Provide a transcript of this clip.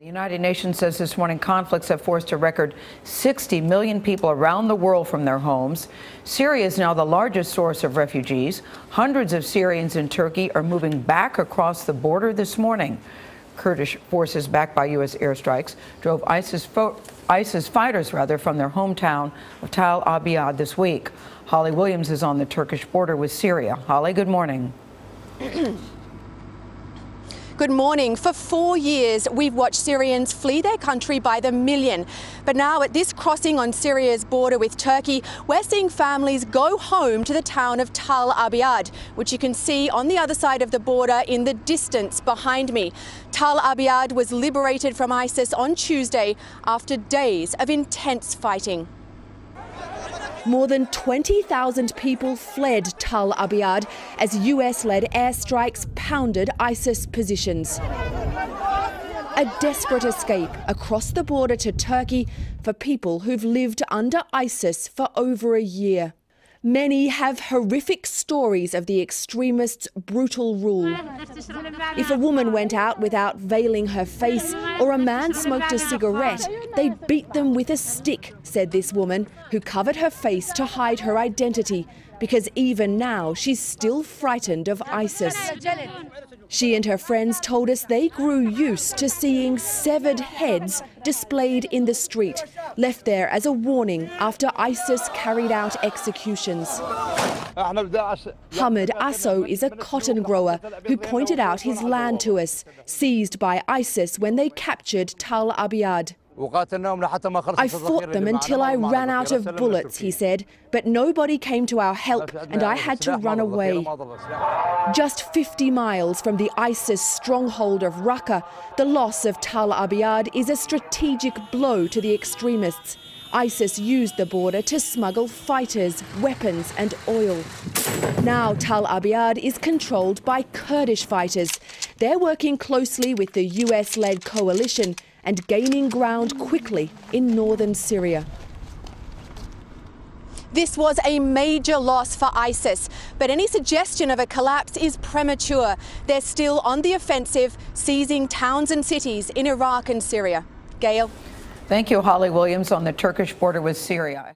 The United Nations says this morning conflicts have forced a record 60 million people around the world from their homes. Syria is now the largest source of refugees. Hundreds of Syrians in Turkey are moving back across the border this morning. Kurdish forces, backed by U.S. airstrikes, drove ISIS fighters from their hometown of Tal Abyad this week. Holly Williams is on the Turkish border with Syria. Holly, good morning. Good morning. For 4 years, we've watched Syrians flee their country by the million. But now at this crossing on Syria's border with Turkey, we're seeing families go home to the town of Tal Abyad, which you can see on the other side of the border in the distance behind me. Tal Abyad was liberated from ISIS on Tuesday after days of intense fighting. More than 20,000 people fled Tal Abyad as US-led airstrikes pounded ISIS positions. A desperate escape across the border to Turkey for people who've lived under ISIS for over a year. Many have horrific stories of the extremists' brutal rule. If a woman went out without veiling her face or a man smoked a cigarette, they'd beat them with a stick, said this woman, who covered her face to hide her identity, because even now she's still frightened of ISIS. She and her friends told us they grew used to seeing severed heads displayed in the street, left there as a warning after ISIS carried out executions. Hamid Asso is a cotton grower who pointed out his land to us, seized by ISIS when they captured Tal Abyad. I fought them until I ran out of bullets, he said, but nobody came to our help and I had to run away. Just 50 miles from the ISIS stronghold of Raqqa, the loss of Tal Abyad is a strategic blow to the extremists. ISIS used the border to smuggle fighters, weapons and oil. Now Tal Abyad is controlled by Kurdish fighters. They're working closely with the US-led coalition and gaining ground quickly in northern Syria. This was a major loss for ISIS, but any suggestion of a collapse is premature. They're still on the offensive, seizing towns and cities in Iraq and Syria. Gail. Thank you, Holly Williams, on the Turkish border with Syria.